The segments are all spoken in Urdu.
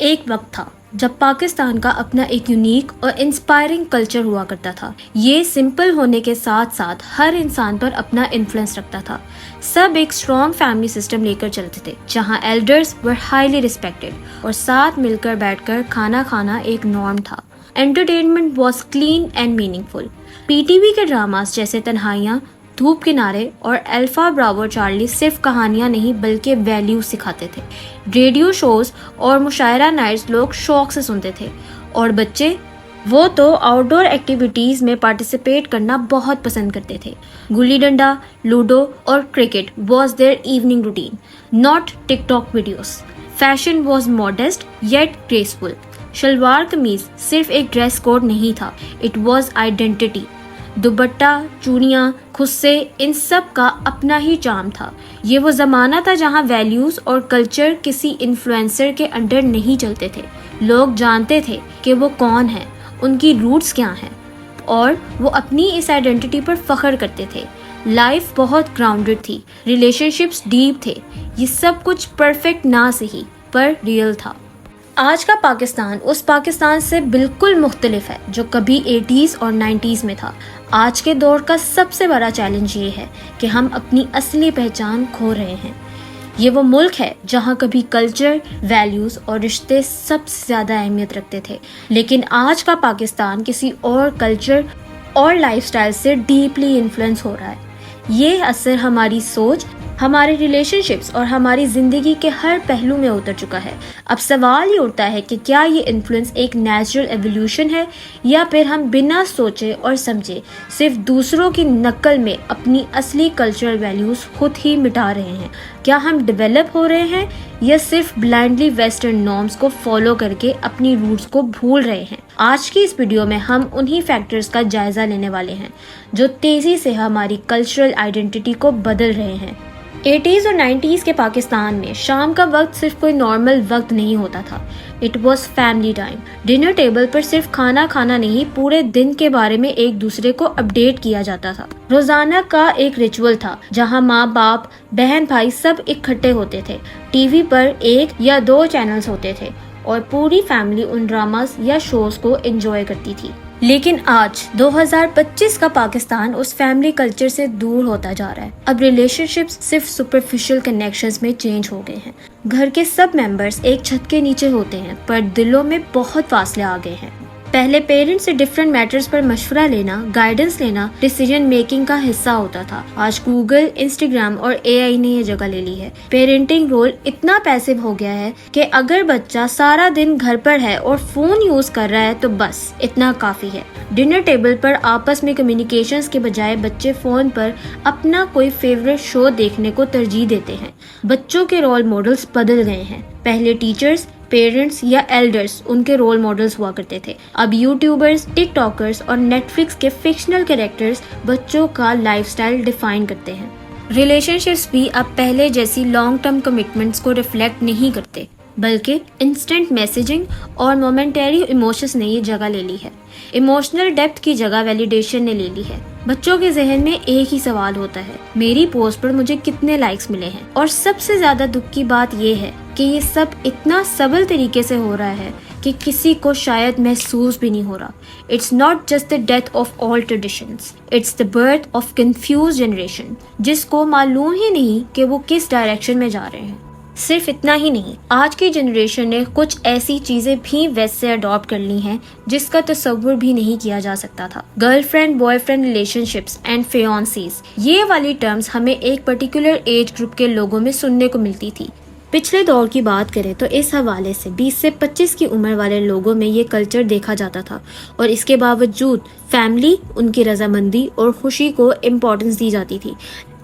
ایک وقت تھا جب پاکستان کا اپنا ایک یونیک اور انسپائرنگ کلچر ہوا کرتا تھا. یہ سمپل ہونے کے ساتھ ساتھ ہر انسان پر اپنا انفلوئنس رکھتا تھا. سب ایک اسٹرانگ فیملی سسٹم لے کر چلتے تھے جہاں ایلڈرز ور ہائیلی ریسپیکٹڈ اور ساتھ مل کر بیٹھ کر کھانا کھانا ایک نارم تھا. Entertainment was clean and meaningful. P T V کے ڈراماز جیسے تنہائیاں، دھوپ کنارے اور الفا براوو چارلی صرف کہانیاں نہیں بلکہ ویلیوز سکھاتے تھے. ریڈیو شوز اور مشاعرہ نائٹس لوگ شوق سے سنتے تھے اور بچے وہ تو آؤٹ ڈور ایکٹیویٹیز میں پارٹیسپیٹ کرنا بہت پسند کرتے تھے. گلی ڈنڈا، لوڈو اور cricket was their evening routine, not TikTok videos. Fashion was modest yet graceful. Shalwar kameez صرف ایک ڈریس کوڈ نہیں تھا، اٹ واز آئیڈینٹی. دوپٹہ، چوڑیاں، خصے، ان سب کا اپنا ہی چارم تھا. یہ وہ زمانہ تھا جہاں ویلیوز اور کلچر کسی انفلوئنسر کے انڈر نہیں چلتے تھے. لوگ جانتے تھے کہ وہ کون ہیں، ان کی روٹس کیا ہیں، اور وہ اپنی اس آئیڈینٹی پر فخر کرتے تھے. لائف بہت گراؤنڈڈ تھی، ریلیشن شپس ڈیپ تھے. یہ سب کچھ پرفیکٹ نہ صحیح پر ریئل تھا. آج کا پاکستان اس پاکستان سے بالکل مختلف ہے جو کبھی 80s اور 90s میں تھا. آج کے دور کا سب سے بڑا چیلنج یہ ہے کہ ہم اپنی اصلی پہچان کھو رہے ہیں. یہ وہ ملک ہے جہاں کبھی کلچر، ویلیوز اور رشتے سب سے زیادہ اہمیت رکھتے تھے، لیکن آج کا پاکستان کسی اور کلچر اور لائف سٹائل سے ڈیپلی انفلوئنس ہو رہا ہے. یہ اثر ہماری سوچ، ہمارے ریلیشن شپس اور ہماری زندگی کے ہر پہلو میں اتر چکا ہے. اب سوال یہ اٹھتا ہے کہ کیا یہ انفلوئنس ایک نیچرل ایولیوشن ہے یا پھر ہم بنا سوچے اور سمجھے صرف دوسروں کی نقل میں اپنی اصلی کلچرل ویلیوز خود ہی مٹا رہے ہیں. کیا ہم ڈیولپ ہو رہے ہیں یا صرف بلائنڈلی ویسٹرن نارمز کو فالو کر کے اپنی روٹس کو بھول رہے ہیں؟ آج کی اس ویڈیو میں ہم انہی فیکٹرز کا جائزہ لینے والے ہیں جو تیزی سے ہماری کلچرل آئیڈینٹی کو بدل رہے ہیں. 80s اور 90s کے پاکستان میں شام کا وقت صرف کوئی نارمل وقت نہیں ہوتا تھا. It was family time. Dinner table پر صرف کھانا کھانا نہیں، پورے دن کے بارے میں ایک دوسرے کو اپڈیٹ کیا جاتا تھا. روزانہ کا ایک ریچول تھا جہاں ماں باپ، بہن بھائی سب اکٹھے ہوتے تھے. ٹی وی پر 1 یا 2 چینلز ہوتے تھے اور پوری فیملی ان ڈراماز یا شوز کو انجوائے کرتی تھی. لیکن آج 2025 کا پاکستان اس فیملی کلچر سے دور ہوتا جا رہا ہے. اب ریلیشن شپس صرف سپرفیشل کنیکشنز میں چینج ہو گئے ہیں. گھر کے سب ممبرز ایک چھت کے نیچے ہوتے ہیں پر دلوں میں بہت فاصلے آ گئے ہیں. پہلے پیرنٹس سے ڈفرینٹ میٹرز پر مشورہ لینا، گائیڈنس لینا ڈیسیجن میکنگ کا حصہ ہوتا تھا. آج گوگل، انسٹاگرام اور AI نے یہ جگہ لے لی ہے. پیرنٹنگ رول اتنا پیسو ہو گیا ہے کہ اگر بچہ سارا دن گھر پر ہے اور فون یوز کر رہا ہے تو بس اتنا کافی ہے. ڈنر ٹیبل پر آپس میں کمیونیکیشنز کے بجائے بچے فون پر اپنا کوئی فیوریٹ شو دیکھنے کو ترجیح دیتے ہیں. بچوں کے رول ماڈلز بدل گئے ہیں. پہلے ٹیچرز، پیرنٹس یا ایلڈرز ان کے رول ماڈلز ہوا کرتے تھے. اب یوٹیوبرز، ٹک ٹاکرز اور نیٹ فلکس کے فکشنل کیریکٹرز بچوں کا لائف سٹائل ڈیفائن کرتے ہیں. ریلیشن شپس بھی اب پہلے جیسی لانگ ٹرم کمٹمنٹس کو ریفلیکٹ نہیں کرتے بلکہ انسٹنٹ میسیجنگ اور مومنٹری ایموشنز نے یہ جگہ لے لی ہے. ایموشنل ڈیپتھ کی جگہ ویلیڈیشن نے لے لی ہے. بچوں کے ذہن میں ایک ہی سوال ہوتا ہے، میری پوسٹ پر مجھے کتنے لائکس ملے ہیں؟ اور سب سے زیادہ دکھ کی بات یہ ہے کہ یہ سب اتنا سبل طریقے سے ہو رہا ہے کہ کسی کو شاید محسوس بھی نہیں ہو رہا. It's not just the death of all traditions, it's the birth of confuse generation جس کو معلوم ہی نہیں کہ وہ کس ڈائریکشن میں جا رہے ہیں. صرف اتنا ہی نہیں، آج کی جنریشن نے کچھ ایسی چیزیں بھی ویسٹ سے اڈاپٹ کر لی ہیں جس کا تصور بھی نہیں کیا جا سکتا تھا. Girlfriend boyfriend relationships and fiancees, یہ والی ٹرمز ہمیں ایک پرٹیکولر ایج گروپ کے لوگوں میں سننے کو ملتی تھی. پچھلے دور کی بات کریں تو اس حوالے سے 20 سے 25 کی عمر والے لوگوں میں یہ کلچر دیکھا جاتا تھا اور اس کے باوجود فیملی، ان کی رضامندی اور خوشی کو امپورٹنس دی جاتی تھی.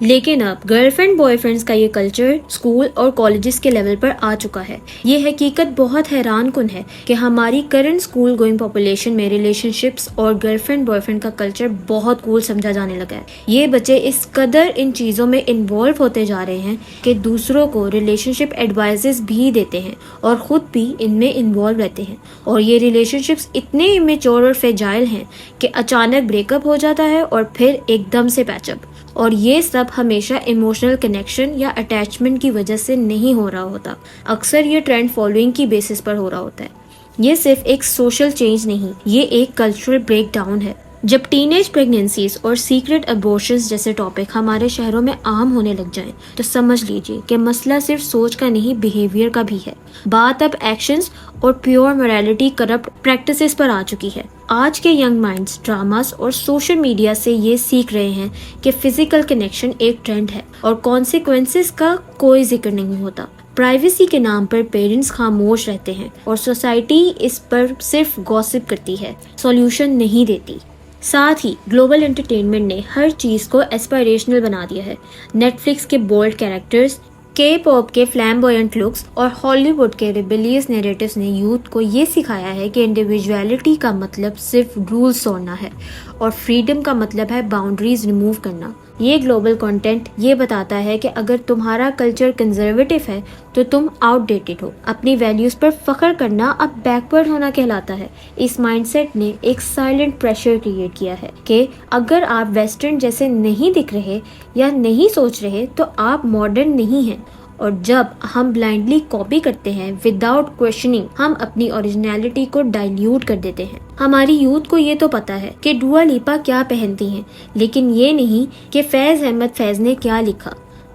لیکن اب گرل فرینڈ بوائے فرینڈز کا یہ کلچر اسکول اور کالجز کے لیول پر آ چکا ہے. یہ حقیقت بہت حیران کن ہے کہ ہماری کرنٹ اسکول گوئنگ پاپولیشن میں ریلیشن شپس اور گرل فرینڈ بوائے فرینڈ کا کلچر بہت کول سمجھا جانے لگا ہے. یہ بچے اس قدر ان چیزوں میں انوالو ہوتے جا رہے ہیں کہ دوسروں کو ریلیشن شپ ایڈوائزز بھی دیتے ہیں اور خود بھی ان میں انوالو رہتے ہیں. اور یہ ریلیشن شپس اتنے امیچور اور فیجائل ہیں کہ اچانک بریک اپ ہو جاتا ہے اور پھر ایک دم سے پیچ اپ. اور یہ سب ہمیشہ ایموشنل کنیکشن یا اٹیچمنٹ کی وجہ سے نہیں ہو رہا ہوتا. اکثر یہ ٹرینڈ فالوئنگ کی بیسس پر ہو رہا ہوتا ہے. یہ صرف ایک سوشل چینج نہیں، یہ ایک کلچرل بریک ڈاؤن ہے. جب ٹین ایج پریگننسیز اور سیکرٹ ابورشنز جیسے ٹاپک ہمارے شہروں میں عام ہونے لگ جائیں تو سمجھ لیجئے کہ مسئلہ صرف سوچ کا نہیں، بیہیویئر کا بھی ہے. بات اب ایکشنز اور پیور موریلٹی کرپٹ پریکٹسز پر آ چکی ہے. آج کے ینگ مائنڈز ڈراماز اور سوشل میڈیا سے یہ سیکھ رہے ہیں کہ فزیکل کنیکشن ایک ٹرینڈ ہے اور کانسیکوینسز کا کوئی ذکر نہیں ہوتا. پرائیویسی کے نام پر پیرنٹس خاموش رہتے ہیں اور سوسائٹی اس پر صرف گوسپ کرتی ہے، سولوشن نہیں دیتی. ساتھ ہی گلوبل انٹرٹینمنٹ نے ہر چیز کو ایسپائریشنل بنا دیا ہے. نیٹ فلکس کے بولڈ کیریکٹرز، کے پاپ کے فلیمبوینٹ لکس اور ہالی ووڈ کے ریبیلیس نیریٹیوز نے یوتھ کو یہ سکھایا ہے کہ انڈیویجویلٹی کا مطلب صرف رولز توڑنا ہے اور فریڈم کا مطلب ہے باؤنڈریز ریموو کرنا. یہ گلوبل کنٹینٹ یہ بتاتا ہے کہ اگر تمہارا کلچر کنزرویٹو ہے تو تم آؤٹ ڈیٹڈ ہو. اپنی ویلیوز پر فخر کرنا اب بیکورڈ ہونا کہلاتا ہے. اس مائنڈ سیٹ نے ایک سائلنٹ پریشر کریٹ کیا ہے کہ اگر آپ ویسٹرن جیسے نہیں دکھ رہے یا نہیں سوچ رہے تو آپ ماڈرن نہیں ہیں. اور جب ہم بلائنڈلی کاپی کرتے ہیں وداؤٹ کویشچننگ، ہم اپنی اوریجنلٹی کو ڈائلیوٹ کر دیتے ہیں. ہماری یوتھ کو یہ تو پتا ہے کہ ڈوا لیپا کیا پہنتی ہیں، لیکن یہ نہیں کہ فیض احمد فیض نے کیا لکھا.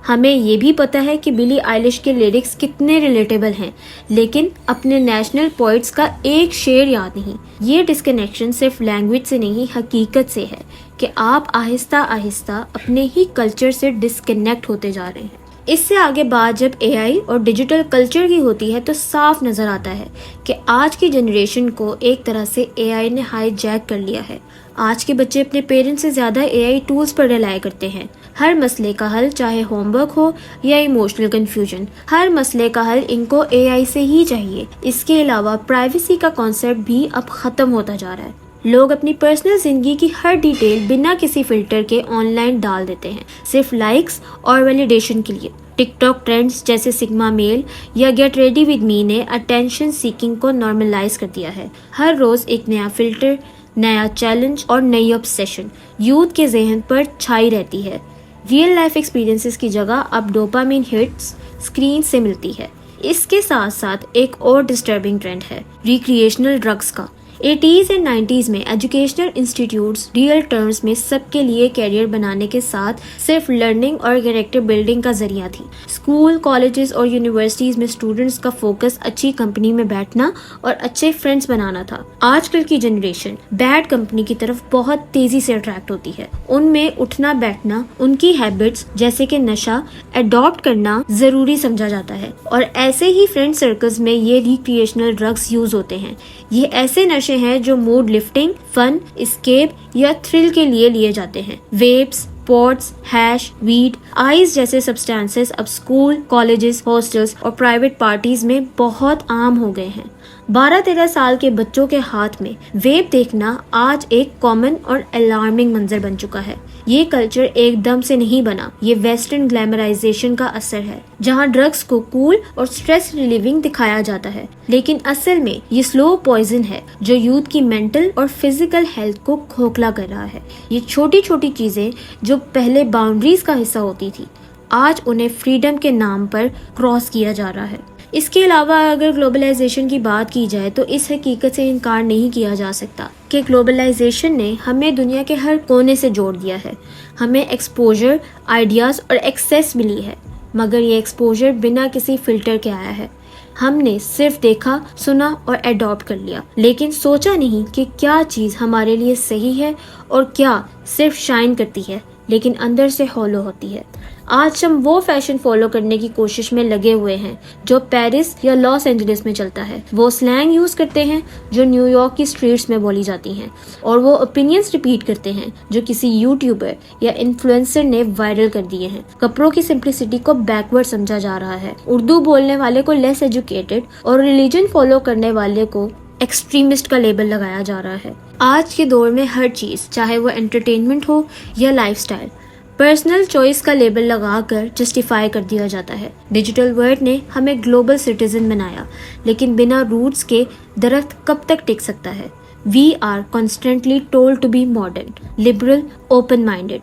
ہمیں یہ بھی پتا ہے کہ بلی آئلش کے لیرکس کتنے ریلیٹیبل ہیں، لیکن اپنے نیشنل پوئٹس کا ایک شعر یاد نہیں. یہ ڈسکنیکشن صرف لینگویج سے نہیں، حقیقت سے ہے کہ آپ آہستہ آہستہ اپنے ہی کلچر سے ڈسکنیکٹ ہوتے جا رہے ہیں. اس سے آگے بات جب اے آئی اور ڈیجیٹل کلچر کی ہوتی ہے تو صاف نظر آتا ہے کہ آج کی جنریشن کو ایک طرح سے اے آئی نے ہائی جیک کر لیا ہے. آج کے بچے اپنے پیرنٹس سے زیادہ اے آئی ٹولز پر ریلائی کرتے ہیں. ہر مسئلے کا حل، چاہے ہوم ورک ہو یا ایموشنل کنفیوژن، ہر مسئلے کا حل ان کو اے آئی سے ہی چاہیے. اس کے علاوہ پرائیویسی کا کانسیپٹ بھی اب ختم ہوتا جا رہا ہے. لوگ اپنی پرسنل زندگی کی ہر ڈیٹیل بنا کسی فلٹر کے آن لائن ڈال دیتے ہیں، صرف لائکس اور ویلیڈیشن کے لیے. ٹک ٹاک ٹرینڈز جیسے سگما میل یا گیٹ ریڈی ود می نے اٹینشن سیکنگ کو نارملائز کر دیا ہے. ہر روز ایک نیا فلٹر، نیا چیلنج اور نئی obsession یوتھ کے ذہن پر چھائی رہتی ہے. ریئل لائف ایکسپیرینسز کی جگہ اب ڈوپامین ہٹس اسکرین سے ملتی ہے. اس کے ساتھ ساتھ ایک اور ڈسٹربنگ ٹرینڈ ہے ریکریشنل ڈرگس کا. 80s اینڈ 90s میں ایجوکیشنل انسٹیٹیوٹس ریئل ٹرمز میں سب کے لیے کیریئر بنانے کے ساتھ صرف لرننگ اور کیریکٹر بلڈنگ کا ذریعہ تھی. اسکول، کالجز اور یونیورسٹیز میں اسٹوڈنٹس کا فوکس اچھی کمپنی میں بیٹھنا اور اچھے فرینڈس بنانا تھا. آج کل کی جنریشن بیڈ کمپنی کی طرف بہت تیزی سے اٹریکٹ ہوتی ہے. ان میں اٹھنا بیٹھنا، ان کی ہیبٹس جیسے کہ نشہ اڈاپٹ کرنا ضروری سمجھا جاتا ہے، اور ایسے ہی فرینڈ سرکلز میں یہ ریکریشنل ڈرگس یوز ہوتے ہیں. یہ ایسے نشے ہیں جو موڈ لفٹنگ، فن، اسکیپ یا تھرل کے لیے جاتے ہیں. Vapes, pots, hash, weed, ice جیسے سبسٹانسز اب اسکول، کالجز، ہاسٹلز اور پرائیویٹ پارٹیز میں بہت عام ہو گئے ہیں. 12-13 سال کے بچوں کے ہاتھ میں ویپ دیکھنا آج ایک کامن اور الارمنگ منظر بن چکا ہے. یہ کلچر ایک دم سے نہیں بنا، یہ ویسٹرن گلیمرائزیشن کا اثر ہے، جہاں ڈرگس کو کول اور سٹریس ریلیونگ دکھایا جاتا ہے. لیکن اصل میں یہ سلو پوائزن ہے جو یوتھ کی مینٹل اور فزیکل ہیلتھ کو کھوکھلا کر رہا ہے. یہ چھوٹی چھوٹی چیزیں جو پہلے باؤنڈریز کا حصہ ہوتی تھی، آج انہیں فریڈم کے نام پر کراس کیا جا رہا ہے. اس کے علاوہ اگر گلوبلائزیشن کی بات کی جائے تو اس حقیقت سے انکار نہیں کیا جا سکتا کہ گلوبلائزیشن نے ہمیں دنیا کے ہر کونے سے جوڑ دیا ہے. ہمیں ایکسپوجر، آئیڈیاز اور ایکسیس ملی ہے، مگر یہ ایکسپوجر بنا کسی فلٹر کے آیا ہے. ہم نے صرف دیکھا، سنا اور اڈاپٹ کر لیا، لیکن سوچا نہیں کہ کیا چیز ہمارے لیے صحیح ہے اور کیا صرف شائن کرتی ہے لیکن اندر سے ہولو ہوتی ہے. آج ہم وہ فیشن فالو کرنے کی کوشش میں لگے ہوئے ہیں جو پیرس یا لاس اینجلس میں چلتا ہے، وہ سلینگ یوز کرتے ہیں جو نیو یارک کی اسٹریٹس میں بولی جاتی ہیں، اور وہ اوپینینز ریپیٹ کرتے ہیں جو کسی یوٹیوبر یا انفلوئنسر نے وائرل کر دیے ہیں. کپڑوں کی سمپلسٹی کو بیکورڈ سمجھا جا رہا ہے، اردو بولنے والے کو لیس ایجوکیٹڈ اور ریلیجن فالو کرنے والے کو ایکسٹریمسٹ کا لیبل لگایا جا رہا ہے. آج کے دور میں ہر چیز، چاہے وہ انٹرٹینمنٹ ہو یا لائف سٹائل، پرسنل چوائس کا لیبل لگا کر جسٹیفائی کر دیا جاتا ہے. ڈیجیٹل ورلڈ نے ہمیں گلوبل سٹیزن بنایا، لیکن بنا روٹس کے درخت کب تک ٹک سکتا ہے؟ We are constantly told to be modern, liberal, open minded.